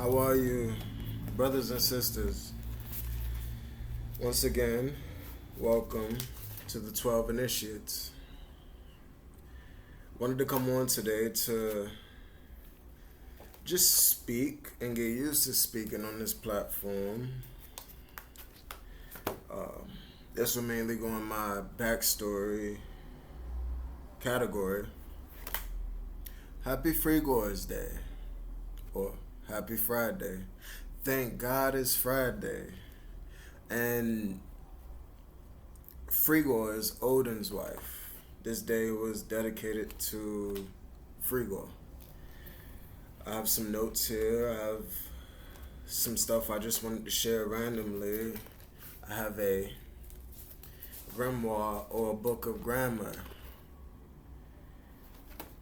How are you, brothers and sisters? Once again, welcome to the 12 Initiates. Wanted to come on today to just speak and get used to speaking on this platform. This will mainly go in my backstory category. Happy Free Goers Day, or Happy Friday. Thank God it's Friday. And Frigor is Odin's wife. This day was dedicated to Frigor. I have some notes here. I have some stuff I just wanted to share randomly. I have a grimoire or a book of grammar.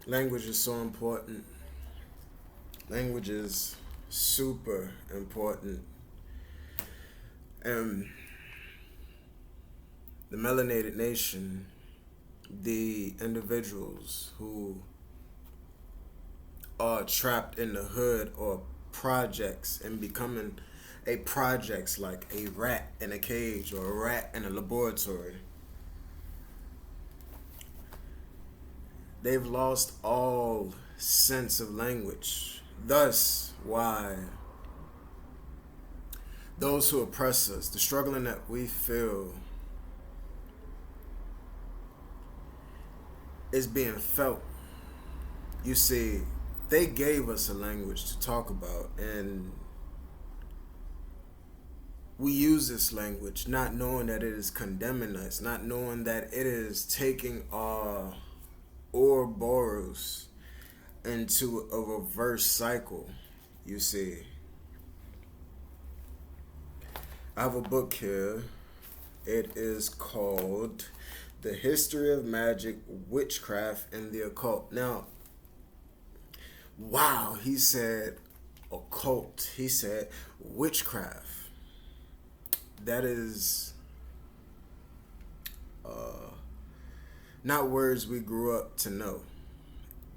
Language is so important. Language is super important. And the melanated nation, the individuals who are trapped in the hood or projects and becoming a projects like a rat in a cage or a rat in a laboratory, they've lost all sense of language. Thus, why those who oppress us, the struggling that we feel, is being felt. You see, they gave us a language to talk about, and we use this language not knowing that it is condemning us, not knowing that it is taking our Ouroboros into a reverse cycle, you see. I have a book here. It is called The History of Magic, Witchcraft, and the Occult. Now, wow, he said occult. He said witchcraft. That is not words we grew up to know.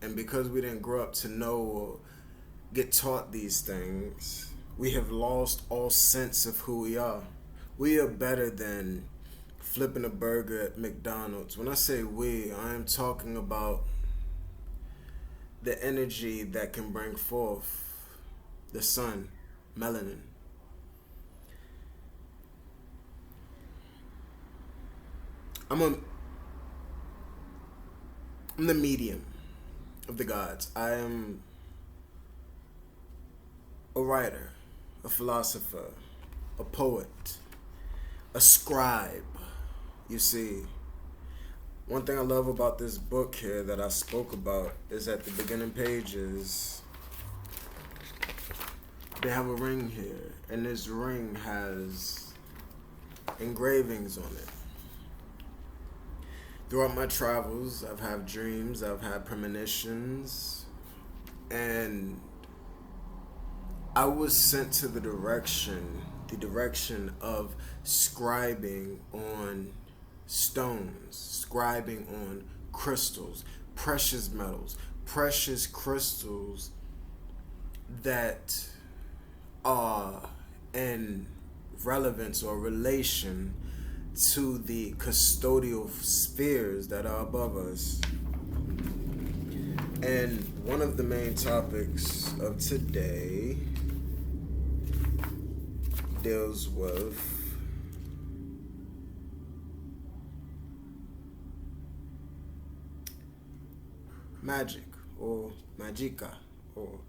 And because we didn't grow up to know or get taught these things, we have lost all sense of who we are. We are better than flipping a burger at McDonald's. When I say we, I am talking about the energy that can bring forth the sun, melanin. I'm the medium of the gods. I am a writer, a philosopher, a poet, a scribe. You see, one thing I love about this book here that I spoke about is at the beginning pages, they have a ring here, and this ring has engravings on it. Throughout my travels, I've had dreams, I've had premonitions, and I was sent to the direction of scribing on stones, scribing on crystals, precious metals, precious crystals that are in relevance or relation to the custodial spheres that are above us. And one of the main topics of today deals with magic or magica, or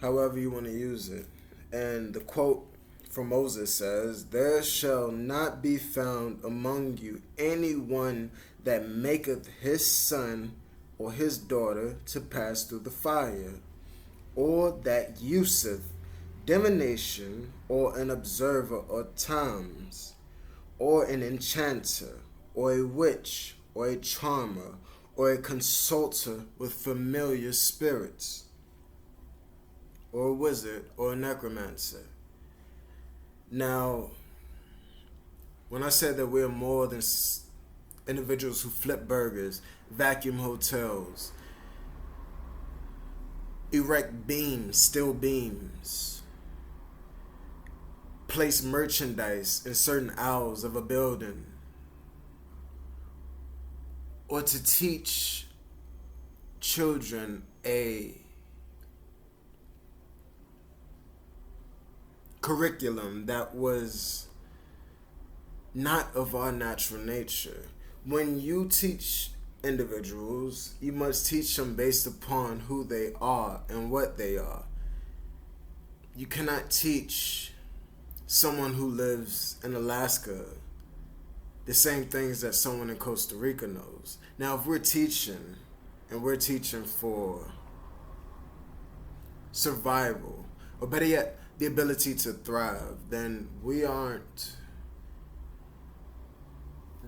however you want to use it. And the quote from Moses says, "There shall not be found among you anyone that maketh his son or his daughter to pass through the fire, or that useth divination, or an observer of times, or an enchanter, or a witch, or a charmer, or a consulter with familiar spirits, or a wizard, or a necromancer." Now, when I said that we're more than individuals who flip burgers, vacuum hotels, erect beams, steel beams, place merchandise in certain aisles of a building, or to teach children a curriculum that was not of our natural nature. When you teach individuals, you must teach them based upon who they are and what they are. You cannot teach someone who lives in Alaska the same things that someone in Costa Rica knows. Now, if we're teaching, and we're teaching for survival, or better yet, the ability to thrive, then we aren't...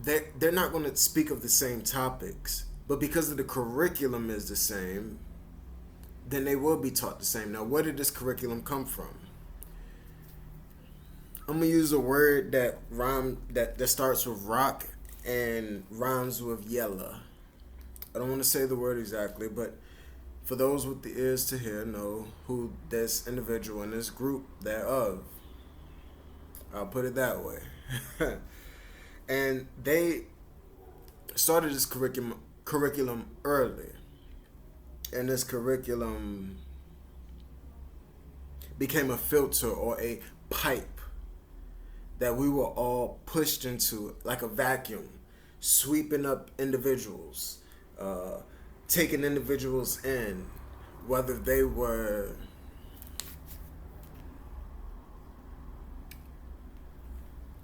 They're not going to speak of the same topics, but because of the curriculum is the same, then they will be taught the same. Now, where did this curriculum come from? I'm gonna use a word that starts with rock and rhymes with yellow. I don't want to say the word exactly, but for those with the ears to hear, know who this individual in this group thereof. I'll put it that way. And they started this curriculum early. And this curriculum became a filter or a pipe that we were all pushed into, like a vacuum, sweeping up individuals, taking individuals in, whether they were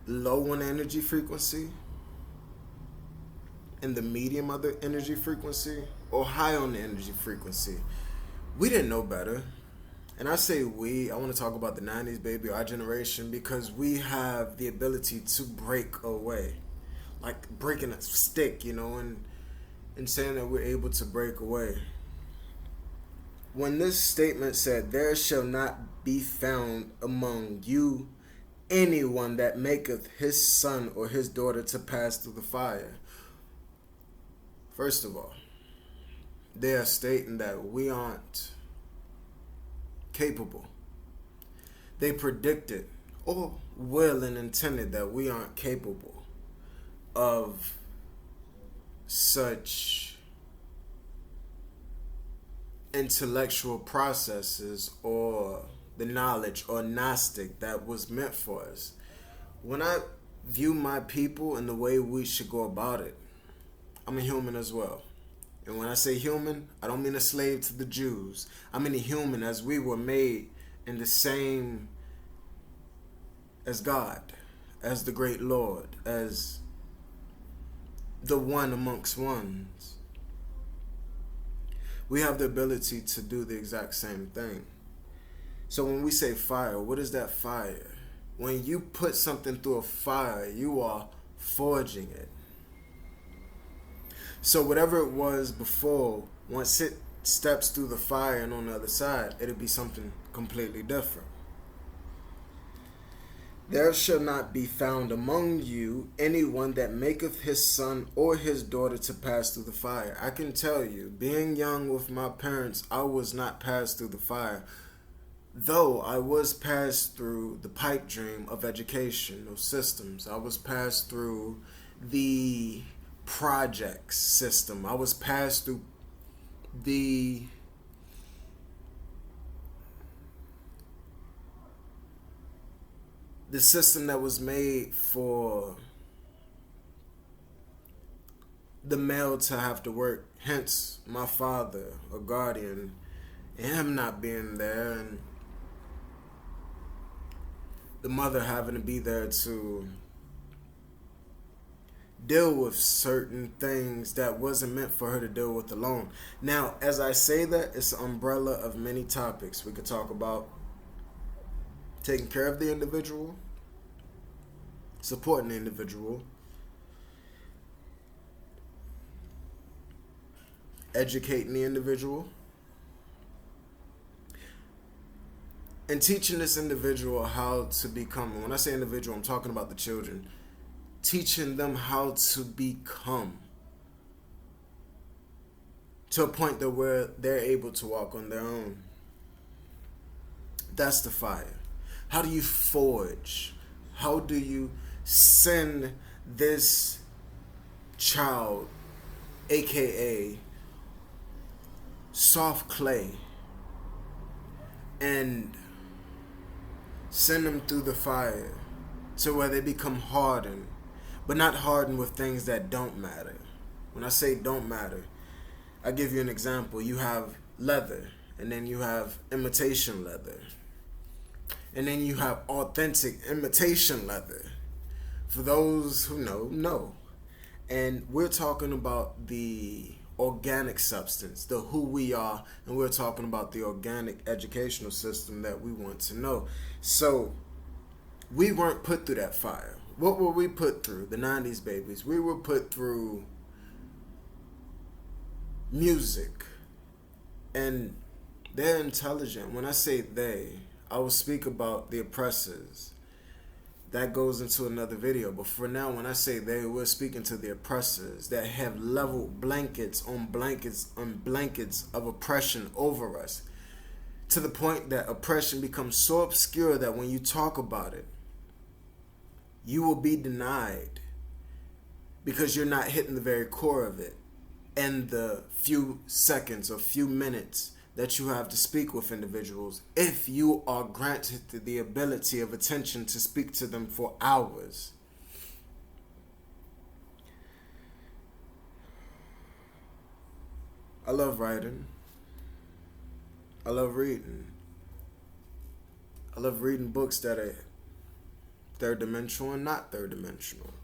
low on energy frequency, in the medium of the energy frequency, or high on the energy frequency. We didn't know better. And I say we, I want to talk about the 90s, baby, our generation, because we have the ability to break away. Like breaking a stick, and saying that we're able to break away. When this statement said, "There shall not be found among you anyone that maketh his son or his daughter to pass through the fire." First of all, they are stating that we aren't capable. They predicted or will and intended that we aren't capable of such intellectual processes or the knowledge or Gnostic that was meant for us. When I view my people and the way we should go about it, I'm a human as well. And when I say human, I don't mean a slave to the Jews. I mean a human as we were made in the same as God, as the great Lord, as the one amongst ones. We have the ability to do the exact same thing. So when we say fire, what is that fire? When you put something through a fire, you are forging it. So whatever it was before, once it steps through the fire and on the other side, it'll be something completely different. There shall not be found among you anyone that maketh his son or his daughter to pass through the fire. I can tell you, being young with my parents, I was not passed through the fire. Though I was passed through the pipe dream of educational systems. I was passed through the projects system. I was passed through the system that was made for the male to have to work. Hence, my father, a guardian, and him not being there, and the mother having to be there to deal with certain things that wasn't meant for her to deal with alone. Now, as I say that, it's an umbrella of many topics. We could talk about taking care of the individual, supporting the individual, educating the individual, and teaching this individual how to become. And when I say individual, I'm talking about the children. Teaching them how to become to a point that where they're able to walk on their own. That's the fire. How do you forge? How do you send this child, aka soft clay, and send them through the fire to where they become hardened, but not hardened with things that don't matter? When I say don't matter, I give you an example. You have leather, and then you have imitation leather, and then you have authentic imitation leather. For those who know. And we're talking about the organic substance, the who we are, and we're talking about the organic educational system that we want to know. So we weren't put through that fire. What were we put through? The 90s babies. We were put through music. And they're intelligent. When I say they, I will speak about the oppressors. That goes into another video. But for now, when I say they, we're speaking to the oppressors that have leveled blankets on blankets on blankets of oppression over us, to the point that oppression becomes so obscure that when you talk about it, you will be denied because you're not hitting the very core of it in the few seconds or few minutes that you have to speak with individuals, if you are granted the ability of attention to speak to them for hours. I love writing. I love reading. I love reading books that are third dimensional and not third dimensional.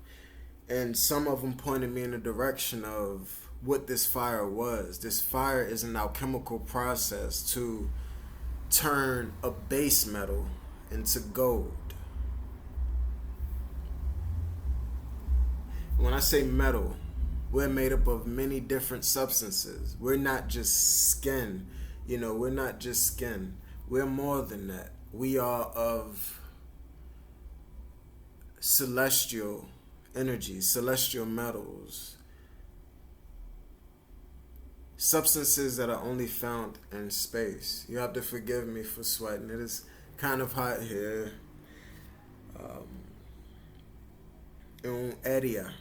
And some of them pointed me in the direction of what this fire was. This fire is an alchemical process to turn a base metal into gold. When I say metal, we're made up of many different substances. We're not just skin. We're not just skin. We're more than that. We are of celestial energies, celestial metals, substances that are only found in space. You have to forgive me for sweating. It is kind of hot here. En un área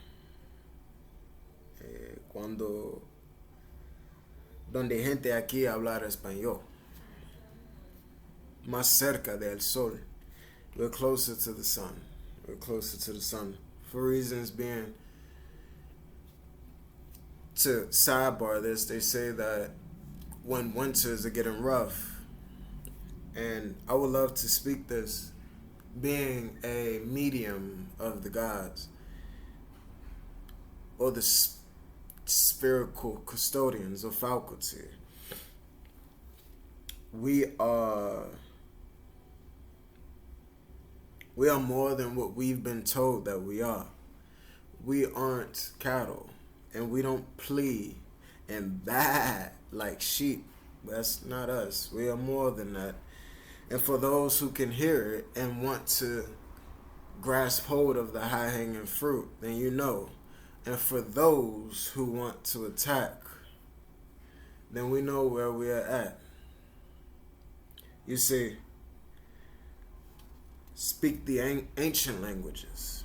donde gente aquí hablar español, más cerca del sol. We're closer to the sun. We're closer to the sun. For reasons being, to sidebar this, they say that when winters are getting rough, and I would love to speak this, being a medium of the gods, or the spherical custodians of faculty, we are more than what we've been told that we are. We aren't cattle, and we don't plea and baa like sheep. That's not us. We are more than that. And for those who can hear it and want to grasp hold of the high-hanging fruit, then you know. And for those who want to attack, then we know where we are at. You see, speak the ancient languages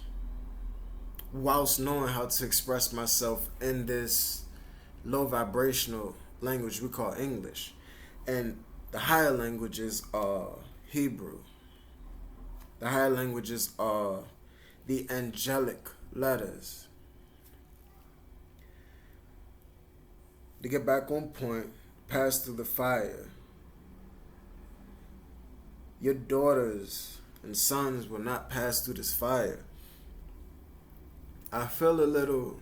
whilst knowing how to express myself in this low vibrational language we call English. And the higher languages are Hebrew. The higher languages are the angelic letters. To get back on point, pass through the fire. Your daughters and sons will not pass through this fire. I feel a little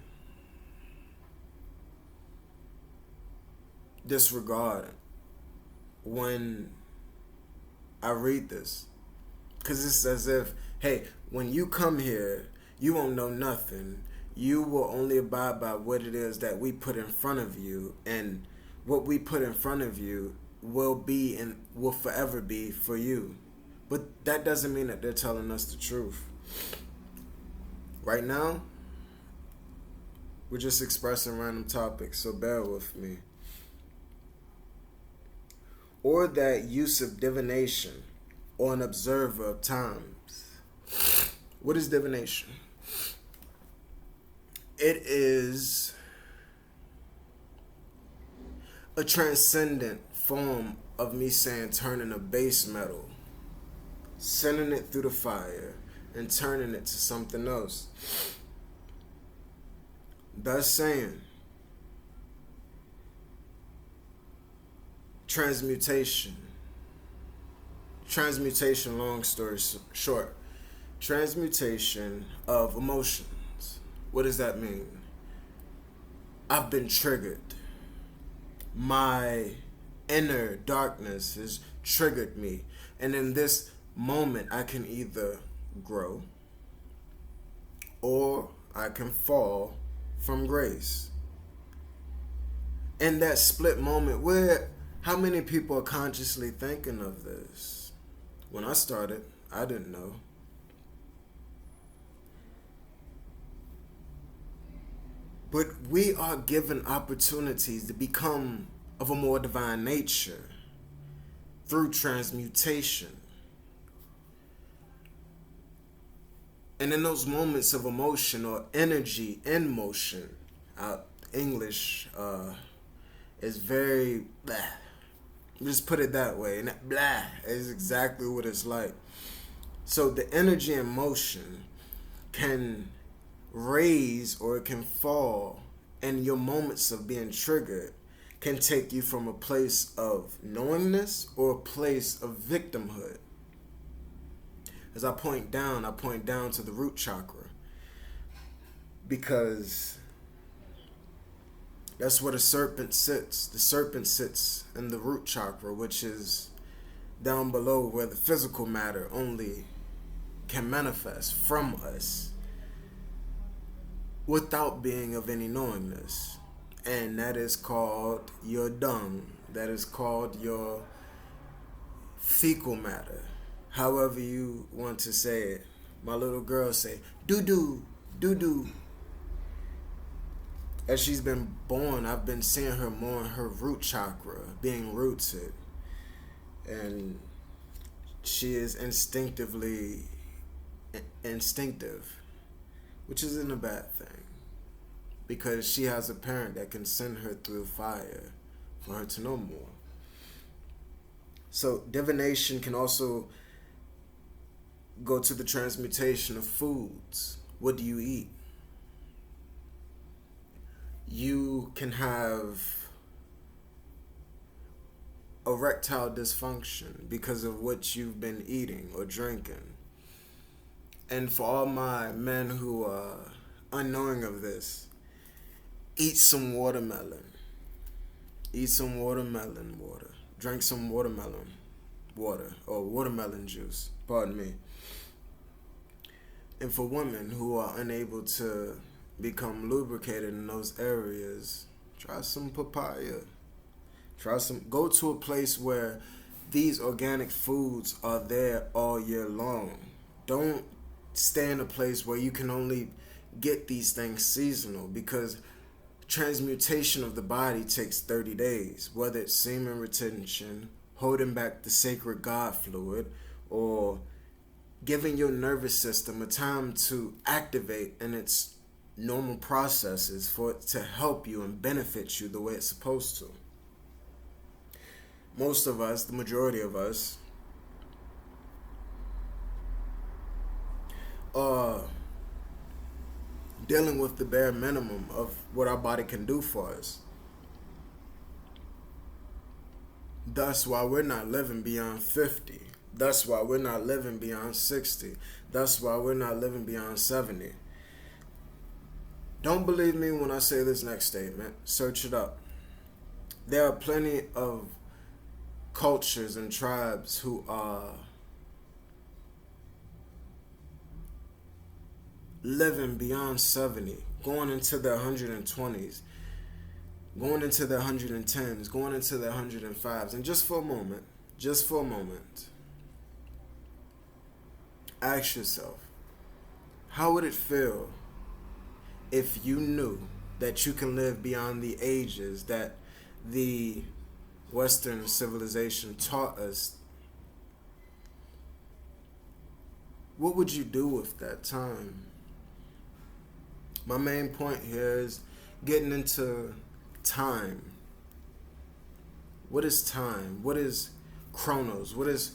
disregard when I read this, because it's as if, hey, when you come here, you won't know nothing. You will only abide by what it is that we put in front of you, and what we put in front of you will be and will forever be for you. But that doesn't mean that they're telling us the truth. Right now, we're just expressing random topics, so bear with me. Or that use of divination, or an observer of times. What is divination? It is a transcendent form of me saying turning a base metal, sending it through the fire, and turning it to something else. Thus saying, transmutation, long story short, transmutation of emotions. What does that mean? I've been triggered. My inner darkness has triggered me. And in this moment, I can either grow or I can fall from grace. In that split moment, where how many people are consciously thinking of this? When I started, I didn't know. But we are given opportunities to become of a more divine nature through transmutation. And in those moments of emotion or energy in motion, English is very blah. Just put it that way. And that blah is exactly what it's like. So the energy in motion can raise or it can fall, and your moments of being triggered can take you from a place of knowingness or a place of victimhood. As I point down to the root chakra, because that's where the serpent sits. The serpent sits in the root chakra, which is down below where the physical matter only can manifest from us without being of any knowingness. And that is called your dung. That is called your fecal matter. However you want to say it. My little girl say, doo-doo, doo-doo. As she's been born, I've been seeing her more in her root chakra, being rooted. And she is instinctive, which isn't a bad thing. Because she has a parent that can send her through fire for her to know more. So divination can also go to the transmutation of foods. What do you eat? You can have erectile dysfunction because of what you've been eating or drinking. And for all my men who are unknowing of this, eat some watermelon. Eat some watermelon water. Drink some watermelon water or watermelon juice. Pardon me. And for women who are unable to become lubricated in those areas, try some papaya. Go to a place where these organic foods are there all year long. Don't stay in a place where you can only get these things seasonal, because transmutation of the body takes 30 days, whether it's semen retention, holding back the sacred God fluid, or giving your nervous system a time to activate in its normal processes for it to help you and benefit you the way it's supposed to. Most of us, the majority of us, are dealing with the bare minimum of what our body can do for us. Thus why we're not living beyond 50. Thus why we're not living beyond 60. Thus why we're not living beyond 70. Don't believe me when I say this next statement. Search it up. There are plenty of cultures and tribes who are living beyond 70, going into their 120s, going into their 110s, going into their 105s. And just for a moment, ask yourself, how would it feel if you knew that you can live beyond the ages that the Western civilization taught us? what would you do with that time? My main point here is getting into time. What is time? What is chronos? What is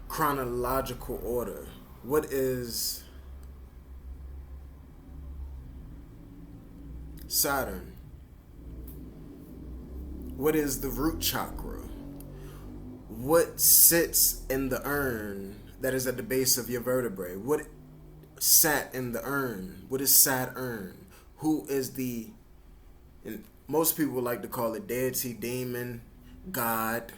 chronological order? What is Saturn? What is the root chakra? What sits in the urn that is at the base of your vertebrae? What sat in the urn? What is Saturn? Who is the, and most people like to call it deity, demon, God.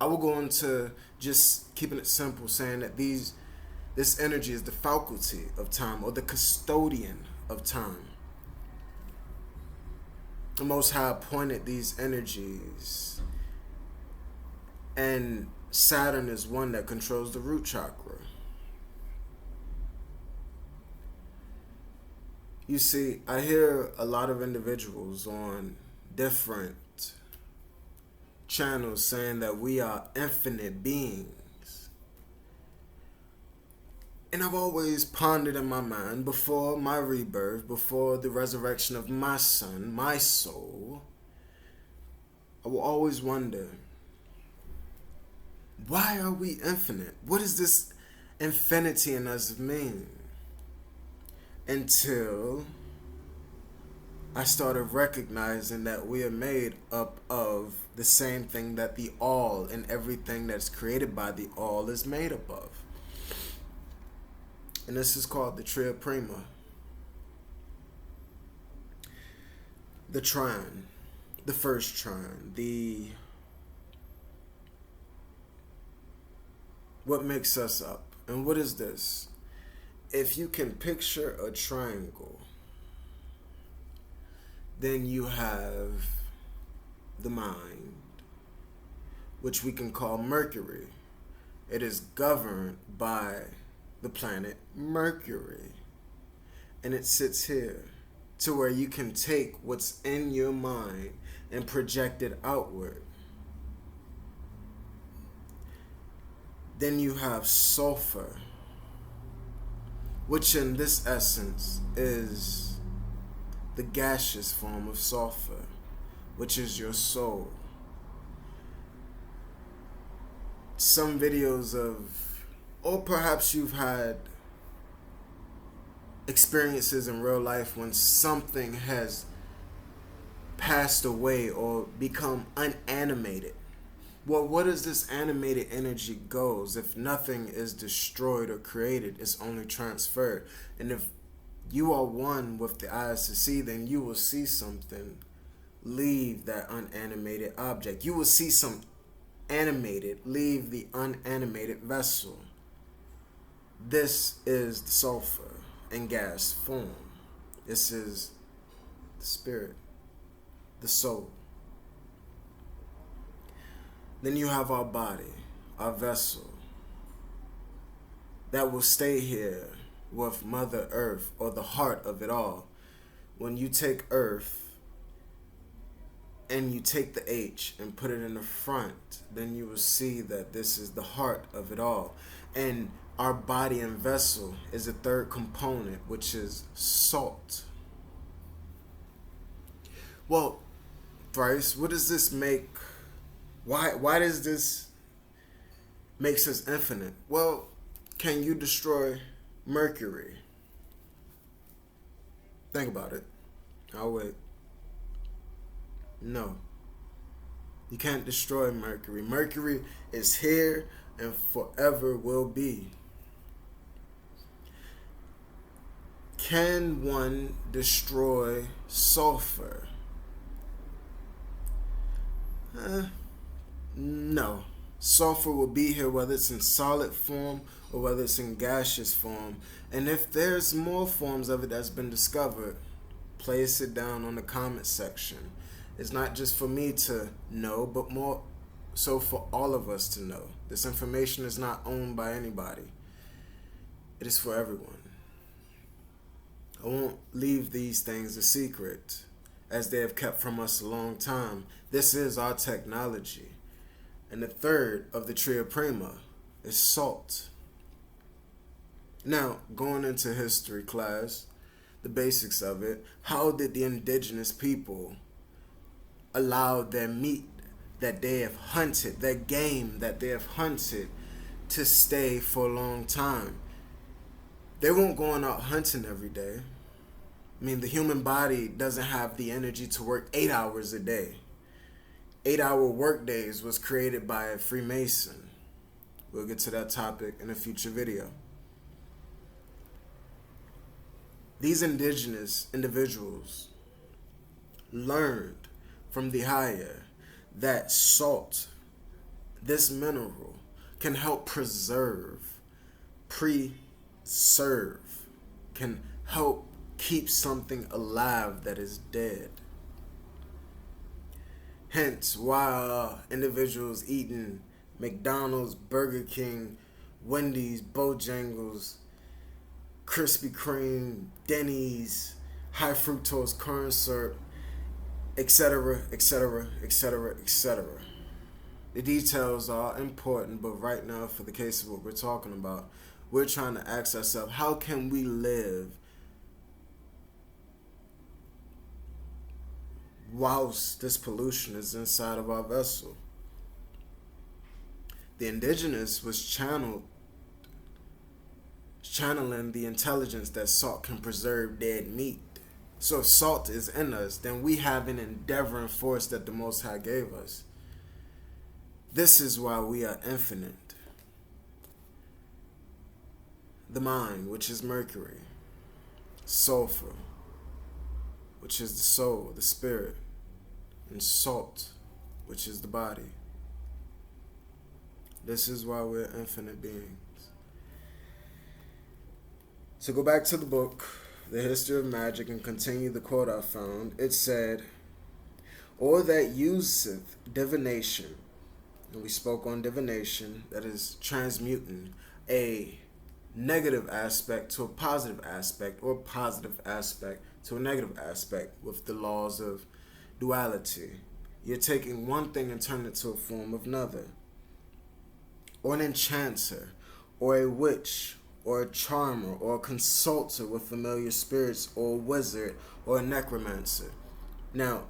I will go into just keeping it simple, saying that this energy is the faculty of time, or the custodian of time. The Most High appointed these energies, and Saturn is one that controls the root chakra. You see, I hear a lot of individuals on different channels saying that we are infinite beings. And I've always pondered in my mind, before my rebirth, before the resurrection of my son, my soul, I will always wonder, why are we infinite? What does this infinity in us mean? Until I started recognizing that we are made up of the same thing that the all, and everything that's created by the all is made up of. And this is called the Tria Prima. The trine, the first trine, what makes us up. And what is this? If you can picture a triangle, then you have the mind, which we can call Mercury. It is governed by the planet Mercury, and it sits here to where you can take what's in your mind and project it outward. Then you have sulfur, which in this essence is the gaseous form of sulfur, which is your soul. Some videos of, or perhaps you've had experiences in real life when something has passed away or become unanimated. Well, what is this animated energy goes? If nothing is destroyed or created, it's only transferred. And if you are one with the eyes to see, then you will see something leave that unanimated object. You will see some animated leave the unanimated vessel. This is the sulfur in gas form. This is the spirit, the soul. Then you have our body, our vessel, that will stay here with Mother Earth, or the heart of it all. When you take Earth and you take the H and put it in the front, then you will see that this is the heart of it all. And our body and vessel is a third component, which is salt. Well, Bryce, what does this make? Why does this makes us infinite? Well, can you destroy Mercury? Think about it. I'll wait. No. You can't destroy Mercury. Mercury is here and forever will be. Can one destroy sulfur? No. Sulfur will be here whether it's in solid form or whether it's in gaseous form. And if there's more forms of it that's been discovered, place it down on the comment section. It's not just for me to know, but more so for all of us to know. This information is not owned by anybody. It is for everyone. I won't leave these things a secret, as they have kept from us a long time. This is our technology. And the third of the Tria Prima is salt. Now, going into history class, the basics of it, how did the indigenous people allow their meat that they have hunted, their game that they have hunted, to stay for a long time? They weren't going out hunting every day. I mean, the human body doesn't have the energy to work 8 hours a day. 8-hour work days was created by a Freemason. We'll get to that topic in a future video. These indigenous individuals learned from the higher that salt, this mineral, can help preserve, can help keep something alive that is dead. Hence, while individuals eating McDonald's, Burger King, Wendy's, Bojangles, Krispy Kreme, Denny's, high fructose corn syrup, etc., etc., etc., etc. The details are important, but right now, for the case of what we're talking about, we're trying to ask ourselves, how can we live whilst this pollution is inside of our vessel? The indigenous was channeling the intelligence that salt can preserve dead meat. So if salt is in us, then we have an endeavoring force that the Most High gave us. This is why we are infinite. The mind, which is Mercury. Sulfur, which is the soul, the spirit. And salt, which is the body. This is why we're infinite beings. So go back to the book, The History of Magic, and continue the quote I found. It said, "Or that useth divination," and we spoke on divination, that is transmuting a negative aspect to a positive aspect, or positive aspect to a negative aspect, with the laws of duality. You're taking one thing and turning it to a form of another. Or an enchanter, or a witch, or a charmer, or a consulter with familiar spirits, or a wizard, or a necromancer. Now,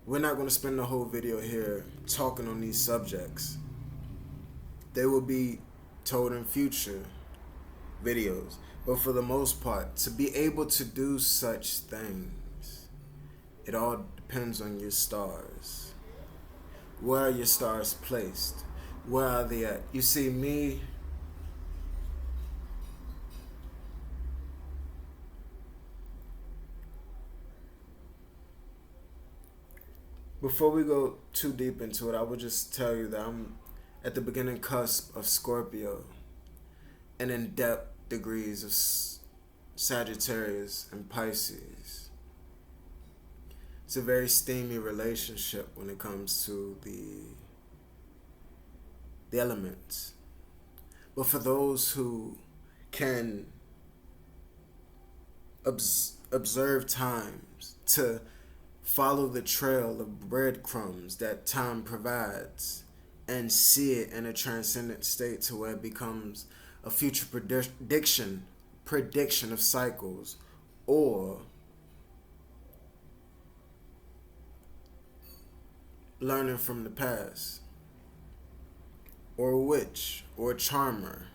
we're not going to spend the whole video here talking on these subjects. They will be told in future videos. But for the most part, to be able to do such things, it all depends on your stars. Where are your stars placed? Where are they at? You see, me, before we go too deep into it, I would just tell you that I'm at the beginning cusp of Scorpio and in depth degrees of Sagittarius and Pisces. It's a very steamy relationship when it comes to the elements. But for those who can observe times, to follow the trail of breadcrumbs that time provides, and see it in a transcendent state to where it becomes a future prediction of cycles, or learning from the past, or a witch, or a charmer.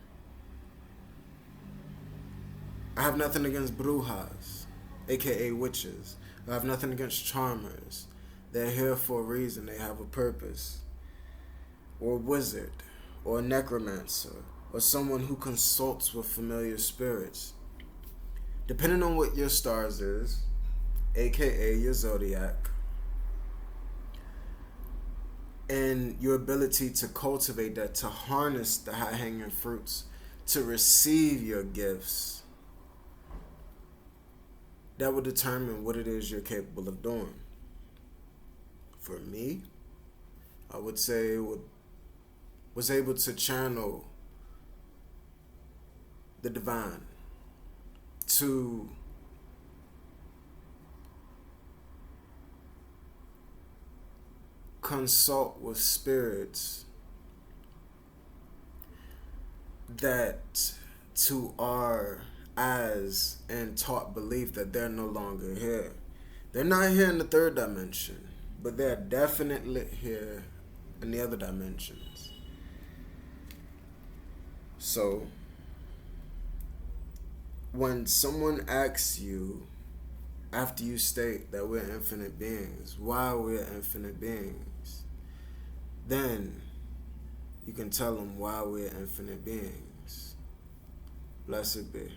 I have nothing against brujas, aka witches. I have nothing against charmers. They're here for a reason. They have a purpose. Or a wizard, or a necromancer, or someone who consults with familiar spirits. Depending on what your stars is, aka your zodiac, and your ability to cultivate that, to harness the high-hanging fruits, to receive your gifts, that will determine what it is you're capable of doing. For me, I would say was able to channel the divine, to consult with spirits that to our as and taught belief that they're no longer here. They're not here in the third dimension, but they're definitely here in the other dimensions. So, when someone asks you, after you state that we're infinite beings, why we're infinite beings, then you can tell them why we're infinite beings. Blessed be.